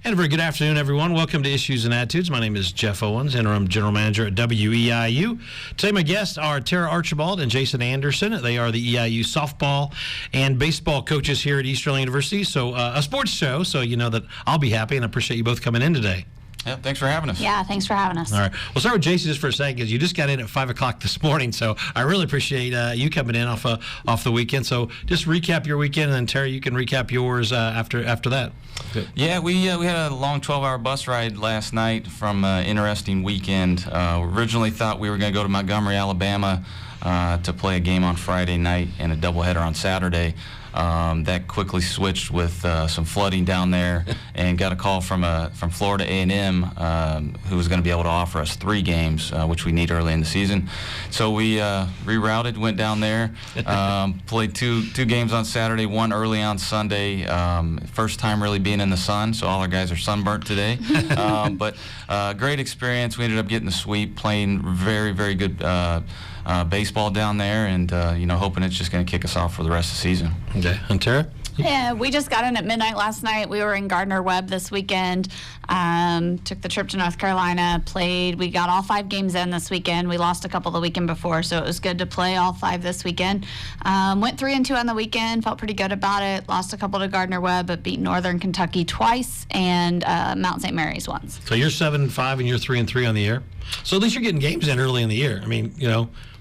And a very good afternoon, everyone. Welcome to Issues and Attitudes. My name is Jeff Owens, Interim General Manager at WEIU. Today, my guests are Tara Archibald and Jason Anderson. They are the EIU softball and baseball coaches here at Eastern University. So a sports show, so you know that I'll be happy, and I appreciate you both coming in today. Yeah, thanks for having us. Yeah, thanks for having us. All right. We'll start with Jason just for a second because you just got in at 5 o'clock this morning, so I really appreciate you coming in off the weekend. So just recap your weekend, and then Terry, you can recap yours after that. Good. Yeah, we had a long 12-hour bus ride last night from an interesting weekend. Originally thought we were going to go to Montgomery, Alabama to play a game on Friday night and a doubleheader on Saturday. That quickly switched with some flooding down there, and got a call from Florida A&M who was going to be able to offer us 3 games, which we need early in the season. So we rerouted, went down there, played two games on Saturday, one early on Sunday. First time really being in the sun, so all our guys are sunburnt today. But great experience. We ended up getting the sweep, playing very, very good baseball down there, and hoping it's just going to kick us off for the rest of the season. Okay, and Tara? Yeah, we just got in at midnight last night. We were in Gardner-Webb this weekend. Took the trip to North Carolina, played. We got all 5 games in this weekend. We lost a couple the weekend before, so it was good to play all 5 this weekend. Went 3-2 on the weekend. Felt pretty good about it. Lost a couple to Gardner-Webb, but beat Northern Kentucky twice and Mount St. Mary's once. So you're 7-5 and you're 3-3 on the year. So at least you're getting games in early in the year. I mean,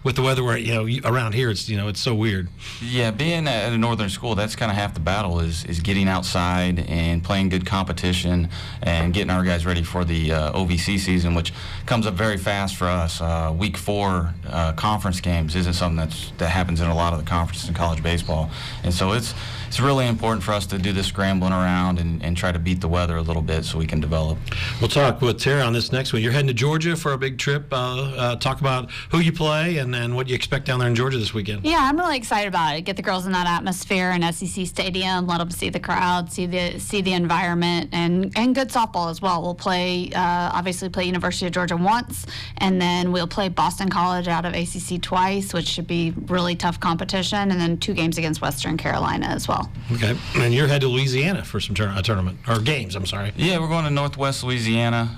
with the weather where around here, it's it's so weird. Yeah, being at a northern school, that's kind of half the battle is getting outside and playing good competition and getting our guys ready for the OVC season, which comes up very fast for us. Week 4 conference games isn't something that happens in a lot of the conferences in college baseball, and so it's really important for us to do this scrambling around and try to beat the weather a little bit so we can develop. We'll talk with Tara on this next one. You're heading to Georgia for a big trip. Talk about who you play and what you expect down there in Georgia this weekend. Yeah, I'm really excited about it. Get the girls in that atmosphere in SEC Stadium, let them see the crowd, see the environment, and good softball as well. We'll play, obviously play University of Georgia once, and then we'll play Boston College out of ACC twice, which should be really tough competition, and then 2 games against Western Carolina as well. Okay, and you're headed to Louisiana for some tournament, or games, I'm sorry. Yeah, we're going to Northwest Louisiana.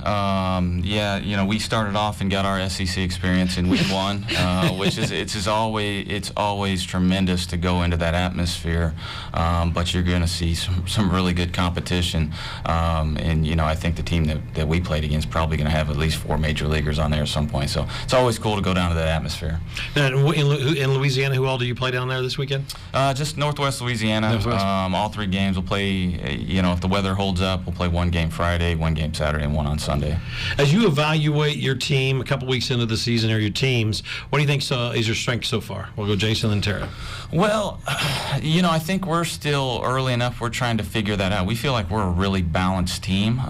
We started off and got our SEC experience in week 1, which is it's always tremendous to go into that atmosphere, but you're going to see some really good competition, and I think the team that we played against probably going to have at least 4 major leaguers on there at some point, so it's always cool to go down to that atmosphere. And in Louisiana, who all do you play down there this weekend? Just Northwest Louisiana. All 3 games we'll play. If the weather holds up, we'll play 1 game Friday, 1 game Saturday, and 1 on Sunday. As you evaluate your team a couple weeks into the season, or your teams, what do you think is your strength so far? We'll go Jason and Tara. Well, I think we're still early enough. We're trying to figure that out. We feel like we're a really balanced team,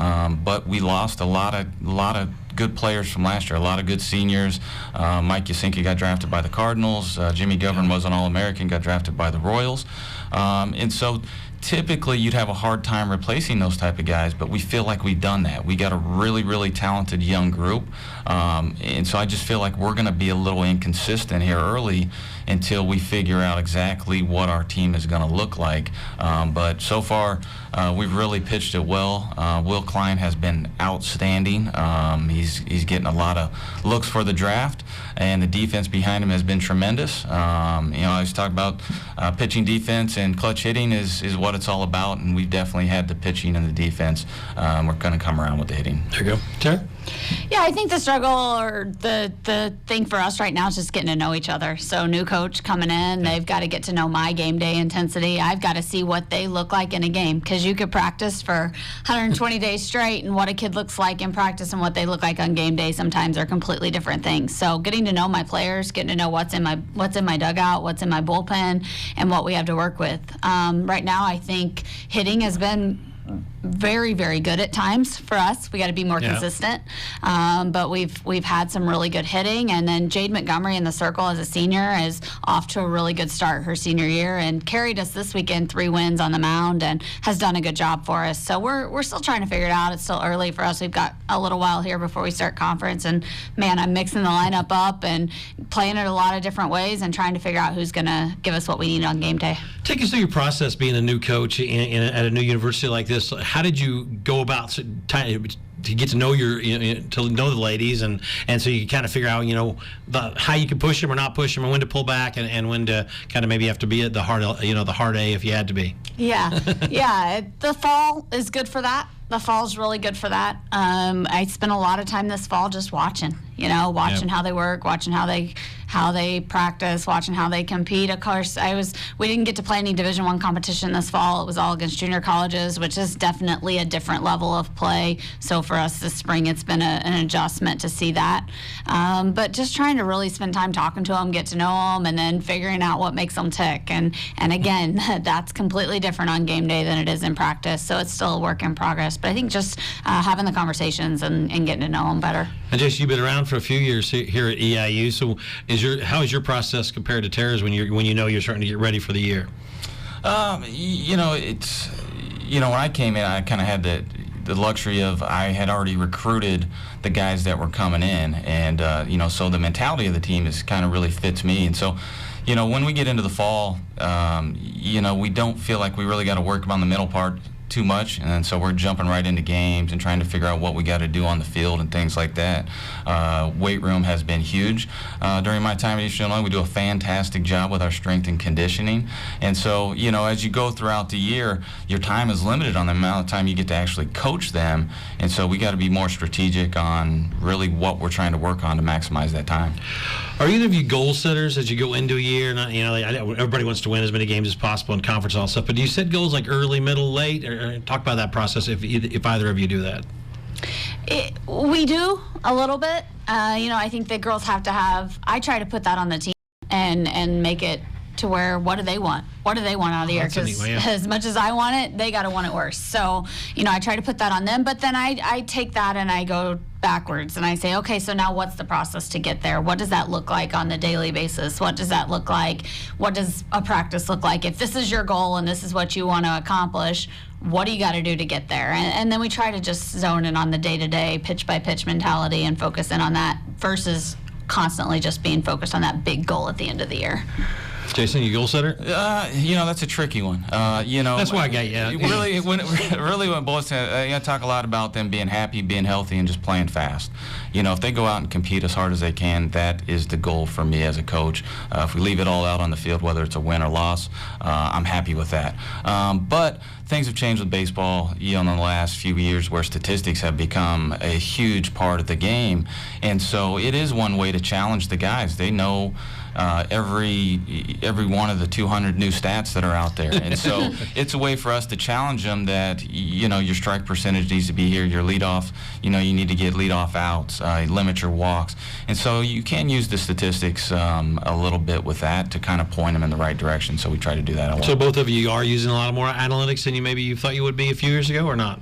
but we lost a lot of good players from last year, a lot of good seniors. Mike Yasinki got drafted by the Cardinals. Jimmy Govern was an All-American, got drafted by the Royals. And so typically you'd have a hard time replacing those type of guys, but we feel like we've done that. We got a really, really talented young group. And so I just feel like we're going to be a little inconsistent here early until we figure out exactly what our team is going to look like. But so far, we've really pitched it well. Will Klein has been outstanding. He's getting a lot of looks for the draft, and the defense behind him has been tremendous. I was talking about pitching defense, and clutch hitting is what it's all about, and we've definitely had the pitching and the defense. We're going to come around with the hitting. There you go. Tara? Yeah, I think the struggle or the thing for us right now is just getting to know each other. So new coach coming in, they've got to get to know my game day intensity. I've got to see what they look like in a game, because you could practice for 120 days straight, and what a kid looks like in practice and what they look like on game day sometimes are completely different things. So getting to know my players, getting to know what's in my dugout, what's in my bullpen, and what we have to work with. Right now, I think hitting has been very, very good at times for us. We got to be more consistent. But we've had some really good hitting, and then Jade Montgomery in the circle as a senior is off to a really good start her senior year and carried us this weekend 3 wins on the mound and has done a good job for us. So we're still trying to figure it out. It's still early for us. We've got a little while here before we start conference, and man, I'm mixing the lineup up and playing it a lot of different ways and trying to figure out who's going to give us what we need on game day. Take us through your process being a new coach at a new university like this. how did you go about to get to know to know the ladies, and so you kind of figure out how you can push them or not push them, and when to pull back, and when to kind of maybe have to be at the hard A if you had to be. Yeah, yeah. The fall is good for that. The fall's really good for that. I spent a lot of time this fall just watching how they work, watching how they practice, watching how they compete. Of course, we didn't get to play any Division I competition this fall. It was all against junior colleges, which is definitely a different level of play. So for us this spring, it's been an adjustment to see that. But just trying to really spend time talking to them, get to know them, and then figuring out what makes them tick. And again, that's completely different on game day than it is in practice. So it's still a work in progress. But I think just having the conversations and getting to know them better. And Jason, you've been around for a few years here at EIU. So how is your process compared to Tara's when you're starting to get ready for the year? It's when I came in, I kind of had the luxury of I had already recruited the guys that were coming in, and so the mentality of the team is kind of really fits me. And so, when we get into the fall, we don't feel like we really got to work on the middle part too much, and so we're jumping right into games and trying to figure out what we got to do on the field and things like that. Weight room has been huge during my time at Eastern Illinois. We do a fantastic job with our strength and conditioning, and so as you go throughout the year, your time is limited on the amount of time you get to actually coach them, and so we got to be more strategic on really what we're trying to work on to maximize that time. Are either of you goal setters as you go into a year? Everybody wants to win as many games as possible in conference and all stuff, but do you set goals like early, middle, late? Or talk about that process if either of you do that. We do a little bit. I think the girls have to have. I try to put that on the team and make it to where what do they want? What do they want out of the year? Because as much as I want it, they got to want it worse. So I try to put that on them, but then I take that and I go backwards and I say, okay, so now what's the process to get there? What does that look like on the daily basis? What does that look like? What does a practice look like? If this is your goal and this is what you want to accomplish, what do you got to do to get there? And then we try to just zone in on the day-to-day, pitch-by-pitch mentality and focus in on that versus constantly just being focused on that big goal at the end of the year. Jason, you goal setter? That's a tricky one. That's why I got you. Really, when boys, I talk a lot about them being happy, being healthy, and just playing fast. If they go out and compete as hard as they can, that is the goal for me as a coach. If we leave it all out on the field, whether it's a win or loss, I'm happy with that. But things have changed with baseball, in the last few years, where statistics have become a huge part of the game, and so it is one way to challenge the guys. They know every one of the 200 new stats that are out there, and so it's a way for us to challenge them that your strike percentage needs to be here, your leadoff, you need to get leadoff outs, limit your walks, and so you can use the statistics a little bit with that to kind of point them in the right direction. So we try to do that a lot. So both of you are using a lot more analytics than you thought you would be a few years ago, or not?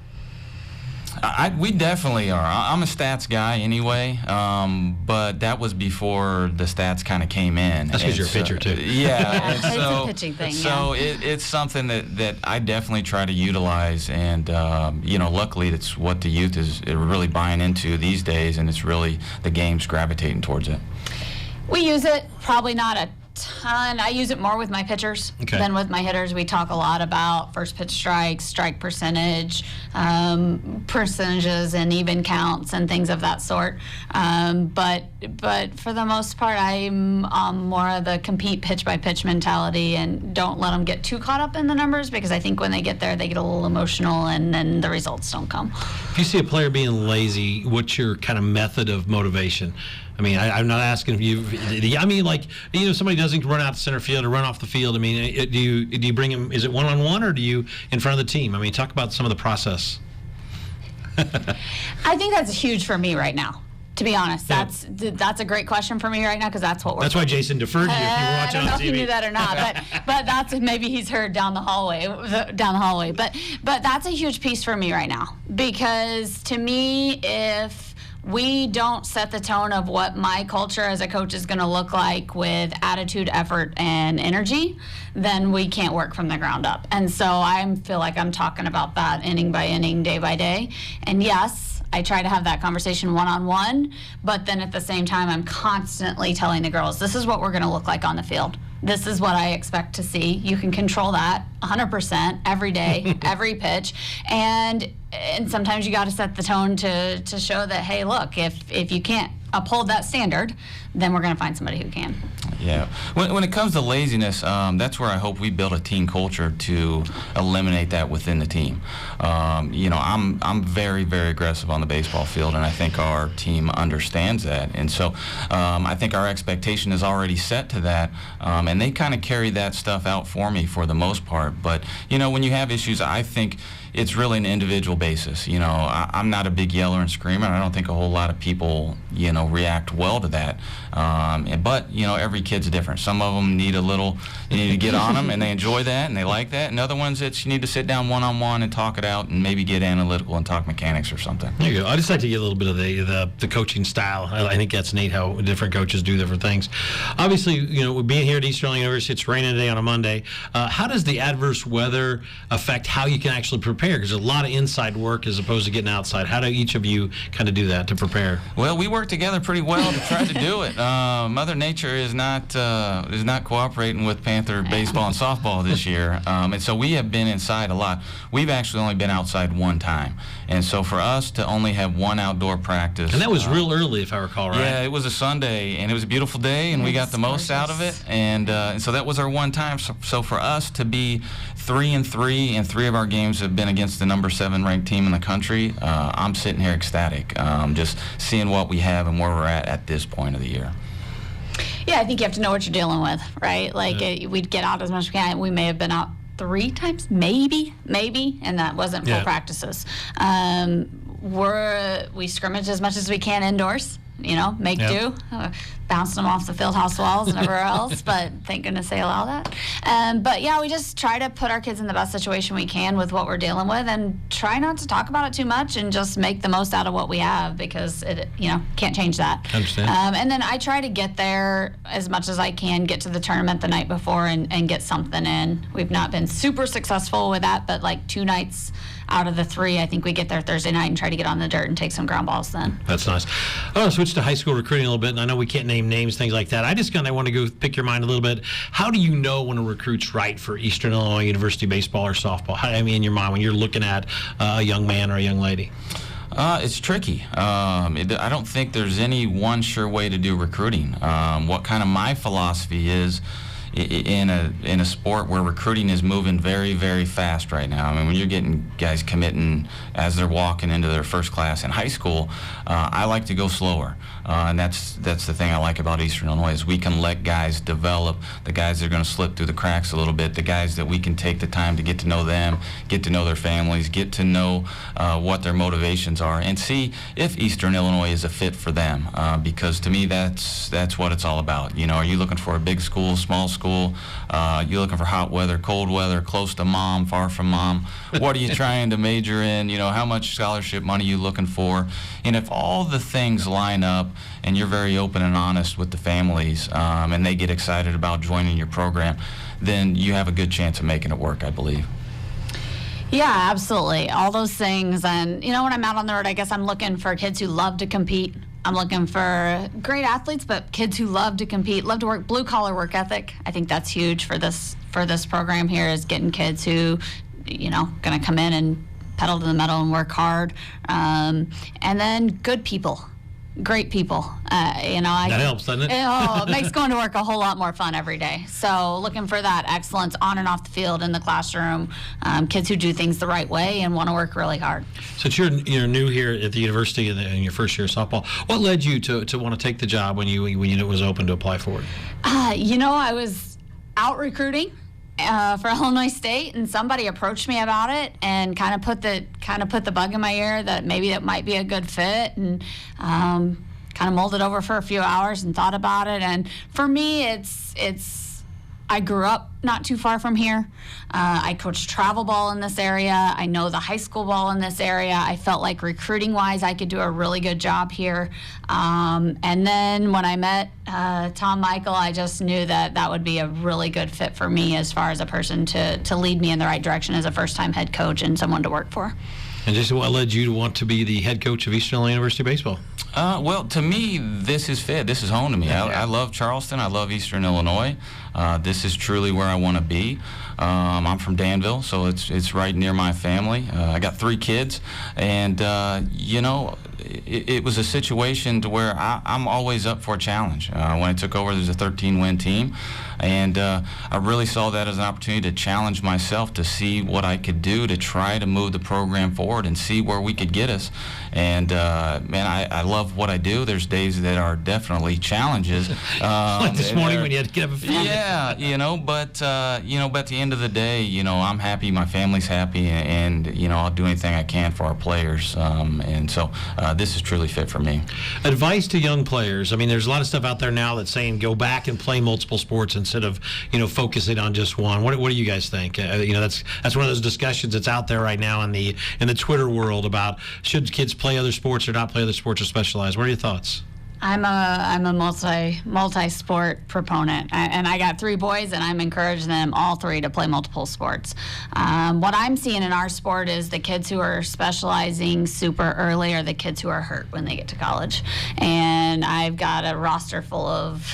We definitely are. I'm a stats guy anyway, but that was before the stats kind of came in. That's because you're a pitcher too. Yeah, and it's a pitching thing. So it's something that I definitely try to utilize, and luckily it's what the youth is really buying into these days, and it's really the game's gravitating towards it. We use it, probably not a ton. I use it more with my pitchers than with my hitters. We talk a lot about first pitch strikes, strike percentage, percentages and even counts and things of that sort. But for the most part, I'm more of the compete pitch by pitch mentality and don't let them get too caught up in the numbers, because I think when they get there, they get a little emotional and then the results don't come. If you see a player being lazy, what's your kind of method of motivation? I mean, I'm not asking you. I mean, somebody doesn't run out to center field or run off the field. I mean, do you bring him? Is it one-on-one, or do you in front of the team? I mean, talk about some of the process. I think that's huge for me right now. To be honest, that's a great question for me right now, because that's what we're. That's why Jason deferred you if you were watching on TV. I don't know if you knew that or not, but that's maybe he's heard down the hallway. But that's a huge piece for me right now, because to me, if we don't set the tone of what my culture as a coach is going to look like with attitude, effort, and energy, then we can't work from the ground up. And so I feel like I'm talking about that inning by inning, day by day. And yes, I try to have that conversation one-on-one, but then at the same time, I'm constantly telling the girls, this is what we're going to look like on the field. This is what I expect to see. You can control that 100% every day, every pitch, and sometimes you got to set the tone to show that, hey, look, if you can't uphold that standard, then we're going to find somebody who can. Yeah. When it comes to laziness, that's where I hope we build a team culture to eliminate that within the team. I'm very, very aggressive on the baseball field, and I think our team understands that. And so I think our expectation is already set to that, and they kind of carry that stuff out for me for the most part. But, when you have issues, I think it's really an individual basis. I'm not a big yeller and screamer. I don't think a whole lot of people, react well to that. But every kid's different. Some of them need you need to get on them, and they enjoy that, and they like that. And other ones, you need to sit down one-on-one and talk it out, and maybe get analytical and talk mechanics or something. There you go. I just like to get a little bit of the coaching style. I think that's neat how different coaches do different things. Obviously, being here at Eastern Illinois University, it's raining today on a Monday. How does the adverse weather affect how you can actually prepare? Because there's a lot of inside work as opposed to getting outside. How do each of you kind of do that to prepare? Well, we work together pretty well to try to do it. Mother Nature is not cooperating with Panther baseball and softball this year, and so we have been inside a lot. We've actually only been outside one time, and so for us to only have one outdoor practice, and that was real early, if I recall right. Yeah, it was a Sunday, and it was a beautiful day, and we got the most out of it, and so that was our one time. So for us to be 3-3, and 3 of our games have been against the number 7 ranked team in the country, I'm sitting here ecstatic, just seeing what we have and where we're at this point of the year. Yeah, I think you have to know what you're dealing with, right? We'd get out as much as we can. We may have been out 3 times, maybe, and that wasn't full practices. We scrimmage as much as we can indoors. Make do, bouncing them off the field house walls and everywhere else, but thank goodness they allow that. But yeah, we just try to put our kids in the best situation we can with what we're dealing with, and try not to talk about it too much, and just make the most out of what we have, because it, can't change that. I understand. And then I try to get there as much as I can, get to the tournament the night before and get something in. We've not been super successful with that, but 2 nights out of the 3, I think we get there Thursday night and try to get on the dirt and take some ground balls then. That's nice. I want to switch to high school recruiting a little bit, and I know we can't name names, things like that. I just kind of want to go pick your mind a little bit. How do you know when a recruit's right for Eastern Illinois University baseball or softball? In your mind, when you're looking at a young man or a young lady? It's tricky. I don't think there's any one sure way to do recruiting. What kind of my philosophy is, in a sport where recruiting is moving very, very fast right now. When you're getting guys committing as they're walking into their first class in high school, I like to go slower. And that's the thing I like about Eastern Illinois, is we can let guys develop, the guys that are going to slip through the cracks a little bit, the guys that we can take the time to get to know them, get to know their families, get to know what their motivations are, and see if Eastern Illinois is a fit for them. Because to me, that's what it's all about. Are you looking for a big school, small school? You're looking for hot weather, cold weather, close to mom, far from mom? What are you trying to major in? How much scholarship money are you looking for? And if all the things line up and you're very open and honest with the families, and they get excited about joining your program, then you have a good chance of making it work, I believe. Yeah, absolutely. All those things. And, when I'm out on the road, I guess I'm looking for kids who love to compete. I'm looking for great athletes, but kids who love to compete, love to work, blue-collar work ethic. I think that's huge for this program here, is getting kids who, going to come in and pedal to the metal and work hard. And then good people. Great people. That helps, doesn't it? It makes going to work a whole lot more fun every day. So looking for that excellence on and off the field, in the classroom, kids who do things the right way and want to work really hard. Since you're new here at the university in your first year of softball, what led you to want to take the job when you knew it was open to apply for it? I was out recruiting for Illinois State, and somebody approached me about it and kind of put the bug in my ear that maybe it might be a good fit, and kind of mulled it over for a few hours and thought about it. And for me, I grew up not too far from here. I coached travel ball in this area. I know the high school ball in this area. I felt like recruiting-wise, I could do a really good job here. And then when I met Tom Michael, I just knew that would be a really good fit for me as far as a person to lead me in the right direction as a first-time head coach and someone to work for. And Jason, what led you to want to be the head coach of Eastern Illinois University baseball? Well, to me, this is fit. This is home to me. I love Charleston. I love Eastern Illinois. This is truly where I want to be. I'm from Danville, so it's right near my family. I got 3 kids, and it was a situation to where I'm always up for a challenge. When I took over, there's a 13-win team, and I really saw that as an opportunity to challenge myself to see what I could do to try to move the program forward and see where we could get us. And man, I love what I do. There's days that are definitely challenges. Like this morning when you had to get up and feed. Yeah, but at the end of the day, I'm happy, my family's happy, and I'll do anything I can for our players. And so this is truly fit for me. Advice to young players. I mean, there's a lot of stuff out there now that's saying go back and play multiple sports instead of focusing on just one. What do you guys think? That's one of those discussions that's out there right now in the Twitter world about should kids play other sports or not play other sports or specialize. What are your thoughts? I'm a multi-sport proponent, and I got 3 boys, and I'm encouraging them all 3 to play multiple sports. What I'm seeing in our sport is the kids who are specializing super early are the kids who are hurt when they get to college, and I've got a roster full of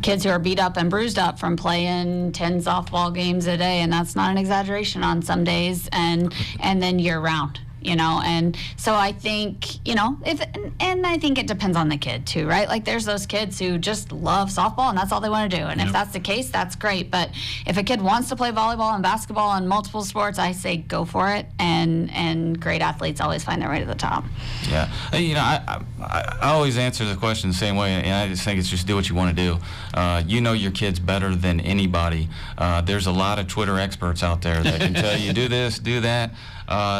kids who are beat up and bruised up from playing 10 softball games a day, and that's not an exaggeration on some days, and then year round. And so I think, and I think it depends on the kid too, right? Like there's those kids who just love softball and that's all they want to do. And if that's the case, that's great. But if a kid wants to play volleyball and basketball and multiple sports, I say go for it. And great athletes always find their way to the top. Yeah. I always answer the question the same way, and I just think it's just do what you want to do. You know your kids better than anybody. There's a lot of Twitter experts out there that can tell you do this, do that.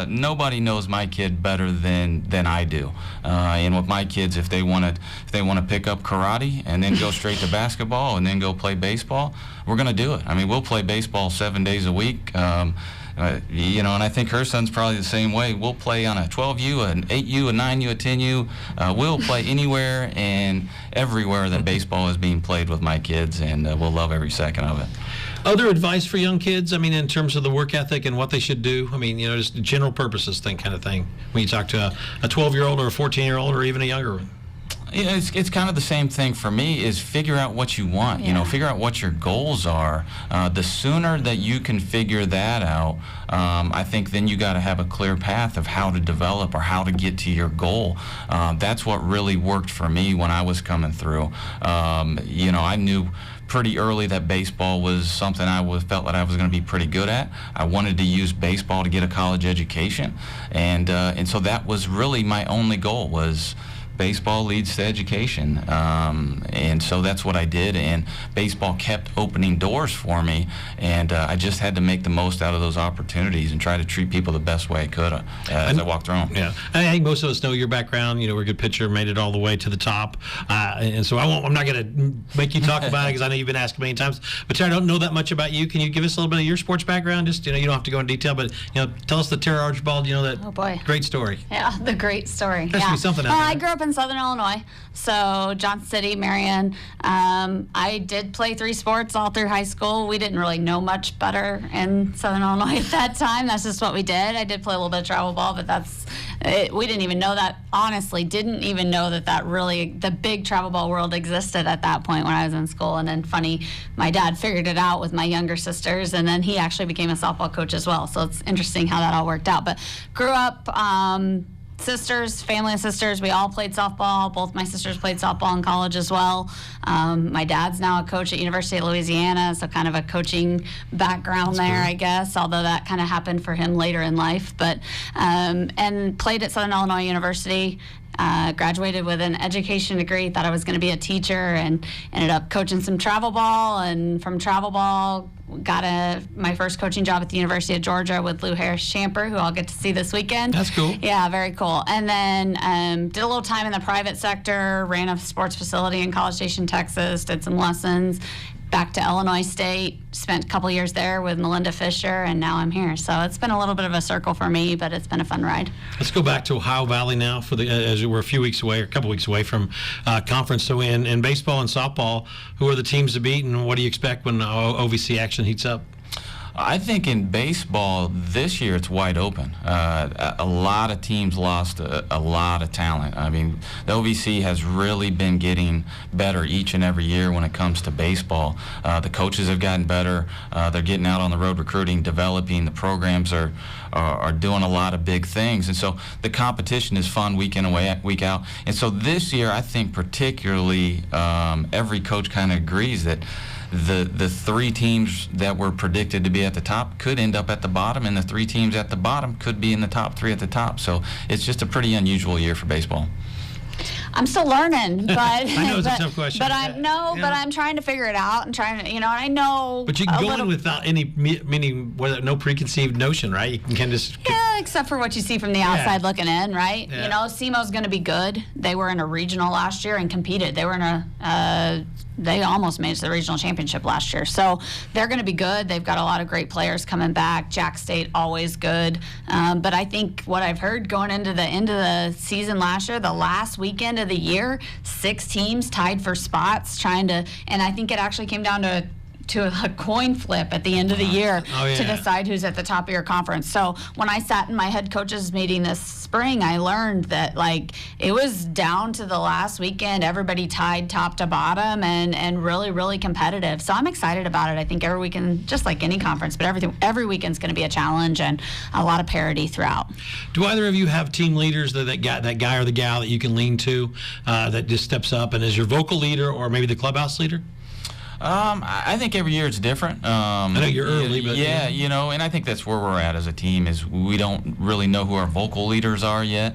Nobody knows my kid better than I do. And with my kids, if they want to pick up karate and then go straight to basketball and then go play baseball, we're going to do it. I mean, we'll play baseball 7 days a week. And I think her son's probably the same way. We'll play on a 12U, an 8U, a 9U, a 10U. We'll play anywhere and everywhere that baseball is being played with my kids, and we'll love every second of it. Other advice for young kids, I mean, in terms of the work ethic and what they should do? I mean, just general purposes kind of thing. When you talk to a 12-year-old or a 14-year-old or even a younger one. It's kind of the same thing for me, is figure out what you want, figure out what your goals are. The sooner that you can figure that out, I think then you got to have a clear path of how to develop or how to get to your goal. That's what really worked for me when I was coming through. I knew pretty early that baseball was something I felt that I was going to be pretty good at. I wanted to use baseball to get a college education, and so that was really my only goal, was baseball leads to education, and so that's what I did, and baseball kept opening doors for me, and I just had to make the most out of those opportunities and try to treat people the best way I could as I walked through them. Yeah, I think most of us know your background. We're a good pitcher, made it all the way to the top, and so I'm not going to make you talk about it because I know you've been asked many times, but Tara, I don't know that much about you. Can you give us a little bit of your sports background? Just, you don't have to go in detail, but, tell us the Tara Archibald, that great story. Yeah, the great story. There should be something out there. Well, I grew up in Southern Illinois, so Johnson City, Marion. I did play 3 sports all through high school. We didn't really know much better in Southern Illinois at that time. That's just what we did. I did play a little bit of travel ball, but that's it. We didn't even know that. Honestly, didn't even know that really the big travel ball world existed at that point when I was in school. And then funny, my dad figured it out with my younger sisters, and then he actually became a softball coach as well. So it's interesting how that all worked out. But grew up. Family of sisters, we all played softball. Both my sisters played softball in college as well. My dad's now a coach at University of Louisiana, so kind of a coaching background there, I guess, although that kind of happened for him later in life. But and played at Southern Illinois University. Graduated with an education degree, thought I was going to be a teacher, and ended up coaching some travel ball, and from travel ball got my first coaching job at the University of Georgia with Lou Harris-Champer, who I'll get to see this weekend. That's cool. Yeah, very cool. And then did a little time in the private sector, ran a sports facility in College Station, Texas, did some lessons, back to Illinois State, spent a couple years there with Melinda Fisher, and now I'm here. So it's been a little bit of a circle for me, but it's been a fun ride. Let's go back to Ohio Valley now, as we're a couple weeks away from conference. So in baseball and softball, who are the teams to beat, and what do you expect when OVC action heats up? I think in baseball this year it's wide open. A lot of teams lost a lot of talent. I mean, the OVC has really been getting better each and every year when it comes to baseball. The coaches have gotten better. They're getting out on the road recruiting, developing. The programs are doing a lot of big things, and so the competition is fun week in and week out. And so this year, I think particularly every coach kind of agrees that the three teams that were predicted to be at the top could end up at the bottom, and the three teams at the bottom could be in the top three at the top. So it's just a pretty unusual year for baseball. I'm still learning, but I know it's a tough question. But I'm trying to figure it out and trying to, and I know. But you can go in without any no preconceived notion, right? You can kind of just. Yeah, except for what you see from the outside looking in, right? Yeah. SEMO's going to be good. They were in a regional last year and competed. They were in they almost made it to the regional championship last year. So they're going to be good. They've got a lot of great players coming back. Jack State, always good. But I think what I've heard going into the end of the season last year, the last weekend of the year, 6 teams tied for spots and I think it actually came down to a coin flip at the end of the year to decide who's at the top of your conference. So when I sat in my head coaches meeting this spring, I learned that it was down to the last weekend, everybody tied top to bottom and really, really competitive. So I'm excited about it. I think every weekend, just like any conference, but every weekend's going to be a challenge and a lot of parity throughout. Do either of you have team leaders that guy or the gal that you can lean to that just steps up and is your vocal leader or maybe the clubhouse leader? I think every year it's different. I know you're early, but yeah, and I think that's where we're at as a team is we don't really know who our vocal leaders are yet.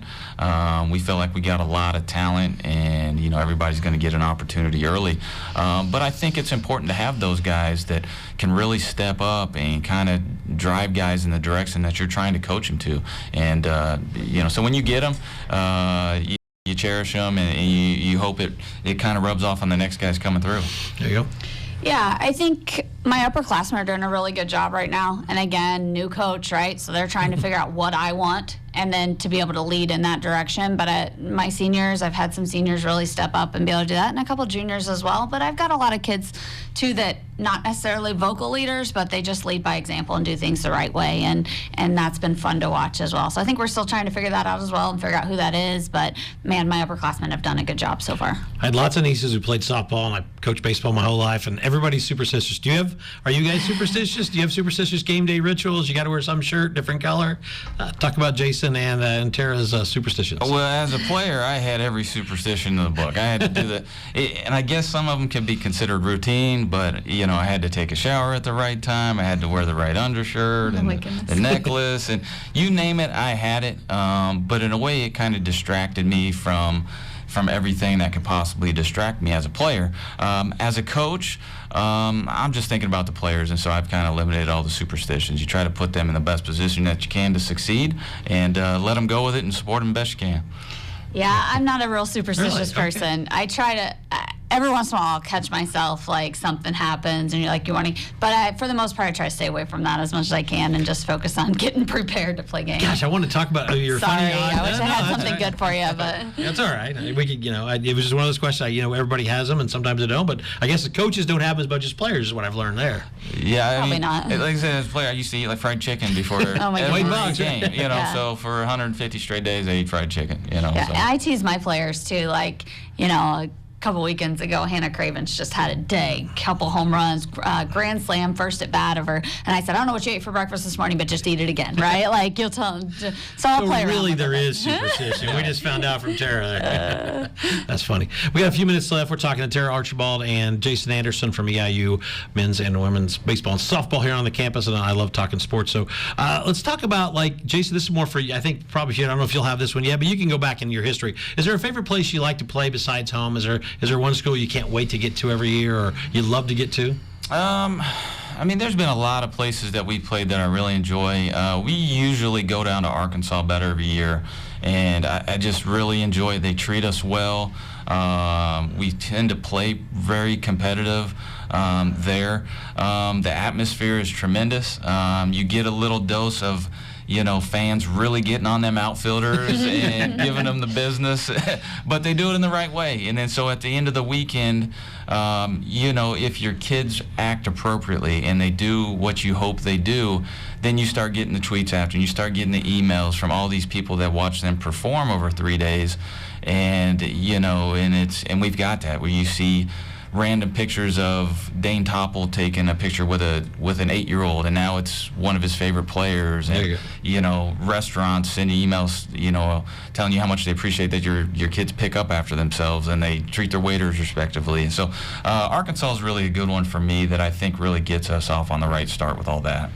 We feel like we got a lot of talent, and everybody's going to get an opportunity early. But I think it's important to have those guys that can really step up and kind of drive guys in the direction that you're trying to coach them to. And so when you get them, you cherish them, and you hope it kind of rubs off on the next guys coming through. There you go. Yeah, I think my upperclassmen are doing a really good job right now. And again, new coach, right? So they're trying to figure out what I want and then to be able to lead in that direction. But my seniors, I've had some seniors really step up and be able to do that, and a couple juniors as well. But I've got a lot of kids, too, that not necessarily vocal leaders, but they just lead by example and do things the right way. And that's been fun to watch as well. So I think we're still trying to figure that out as well and figure out who that is. But, man, my upperclassmen have done a good job so far. I had lots of nieces who played softball, and I coached baseball my whole life, and everybody's superstitious. Are you guys superstitious? Do you have superstitious game day rituals? You got to wear some shirt, different color? Talk about Jason and Tara's superstitions. Well, as a player, I had every superstition in the book. I had to do that. And I guess some of them can be considered routine, but, I had to take a shower at the right time. I had to wear the right undershirt and the necklace. And you name it, I had it. But in a way, it kind of distracted me from everything that could possibly distract me as a player. As a coach, I'm just thinking about the players, and so I've kind of eliminated all the superstitions. You try to put them in the best position that you can to succeed, and let them go with it and support them best you can. Yeah, I'm not a real superstitious person. I try to. Every once in a while, I'll catch myself, something happens, and you're like, you want to... But for the most part, I try to stay away from that as much as I can and just focus on getting prepared to play games. Gosh, I want to talk about your Sorry, funny... I wish I had something good for you, but... That's all right. We could, it was just one of those questions, everybody has them, and sometimes they don't, but I guess the coaches don't have them as much as players is what I've learned there. Yeah, Probably not. Like I said, as a player, I used to eat fried chicken before every game, so for 150 straight days, I eat fried chicken, Yeah, so. and I tease my players, too, a couple weekends ago, Hannah Cravens just had a day, couple home runs, grand slam, first at bat over. And I said, I don't know what you ate for breakfast this morning, but just eat it again, right? You'll tell them. So I'll play around really, with there it. is superstition. We just found out from Tara there. That's funny. We got a few minutes left. We're talking to Tara Archibald and Jason Anderson from EIU men's and women's baseball and softball here on the campus, and I love talking sports. So let's talk about, Jason, this is more for you. I think probably, I don't know if you'll have this one yet, but you can go back in your history. Is there a favorite place you like to play besides home? Is there one school you can't wait to get to every year or you'd love to get to? There's been a lot of places that we played that I really enjoy. We usually go down to Arkansas Better every year, and I just really enjoy it. They treat us well. We tend to play very competitive there. The atmosphere is tremendous. You get a little dose of fans really getting on them outfielders and giving them the business, but they do it in the right way. And then so at the end of the weekend, if your kids act appropriately and they do what you hope they do, then you start getting the tweets after, and you start getting the emails from all these people that watch them perform over 3 days, and we've got that where you see random pictures of Dane Topple taking a picture with an 8-year-old, and now it's one of his favorite players. And restaurants send emails, telling you how much they appreciate that your kids pick up after themselves and they treat their waiters respectively. And so Arkansas is really a good one for me that I think really gets us off on the right start with all that.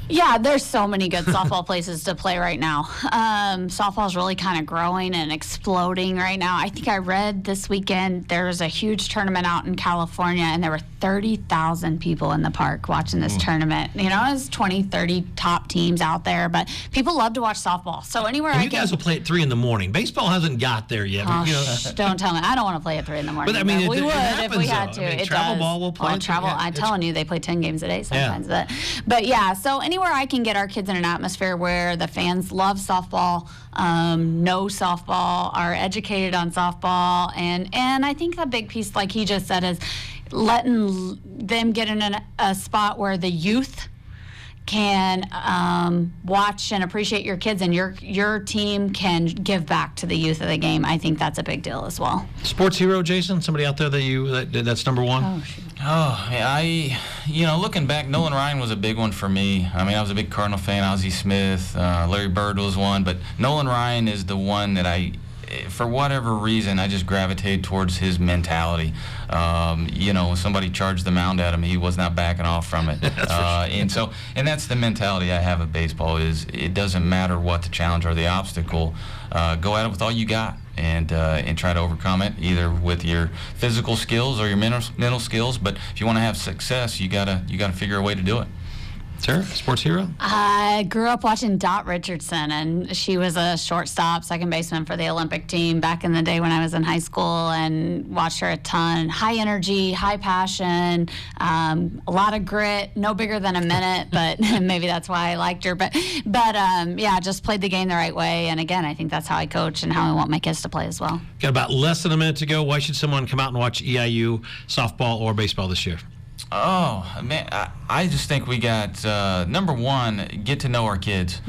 Yeah, there's so many good softball places to play right now. Softball's really kind of growing and exploding right now. I think I read this weekend there was a huge tournament out in California, and there were 30,000 people in the park watching this tournament. It was 20, 30 top teams out there, but people love to watch softball. So anywhere you guys will play at 3 in the morning. Baseball hasn't got there yet. Don't tell me. I don't want to play at 3 in the morning. But I mean, we would happens, if we had to. it travel does. ball will play. I'm telling you, they play 10 games a day sometimes. Yeah. But yeah, so anywhere I can get our kids in an atmosphere where the fans love softball, know softball, are educated on softball, and I think a big piece, like he just said, is letting them get in a spot where the youth can watch and appreciate your kids, and your team can give back to the youth of the game. I think that's a big deal as well. Sports hero, Jason? Somebody out there that's number one? Oh, shoot. Looking back, Nolan Ryan was a big one for me. I mean, I was a big Cardinal fan. Ozzie Smith, Larry Bird was one, but Nolan Ryan is the one that for whatever reason, I just gravitated towards his mentality. When somebody charged the mound at him, he was not backing off from it. And that's the mentality I have of baseball, is it doesn't matter what the challenge or the obstacle, go at it with all you got and try to overcome it, either with your physical skills or your mental skills. But if you want to have success, you gotta figure a way to do it. Sarah, sports hero? I grew up watching Dot Richardson, and she was a shortstop, second baseman for the Olympic team back in the day when I was in high school, and watched her a ton. High energy, high passion, a lot of grit, no bigger than a minute, but maybe that's why I liked her. But just played the game the right way, and again, I think that's how I coach and how I want my kids to play as well. Got about less than a minute to go. Why should someone come out and watch EIU softball or baseball this year? Oh, man, I just think we got, number one, get to know our kids.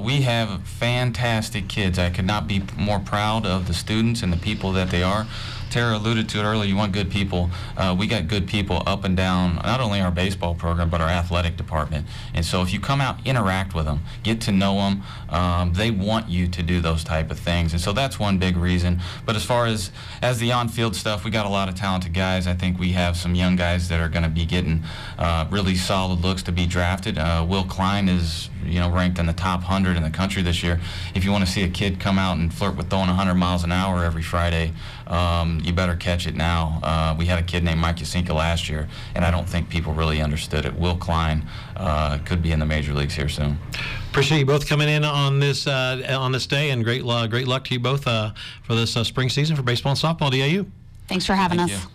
We have fantastic kids. I could not be more proud of the students and the people that they are. Tara alluded to it earlier, you want good people. We got good people up and down, not only our baseball program, but our athletic department. And so if you come out, interact with them, get to know them, they want you to do those type of things. And so that's one big reason. But as far as the on-field stuff, we got a lot of talented guys. I think we have some young guys that are going to be getting really solid looks to be drafted. Will Klein is ranked in the top 100 in the country this year. If you want to see a kid come out and flirt with throwing 100 miles an hour every Friday, you better catch it now. We had a kid named Mike Yasinka last year, and I don't think people really understood it. Will Klein could be in the major leagues here soon. Appreciate you both coming in on this day, and great luck to you both for this spring season for baseball and softball at EIU. Thanks for having us. Thank you.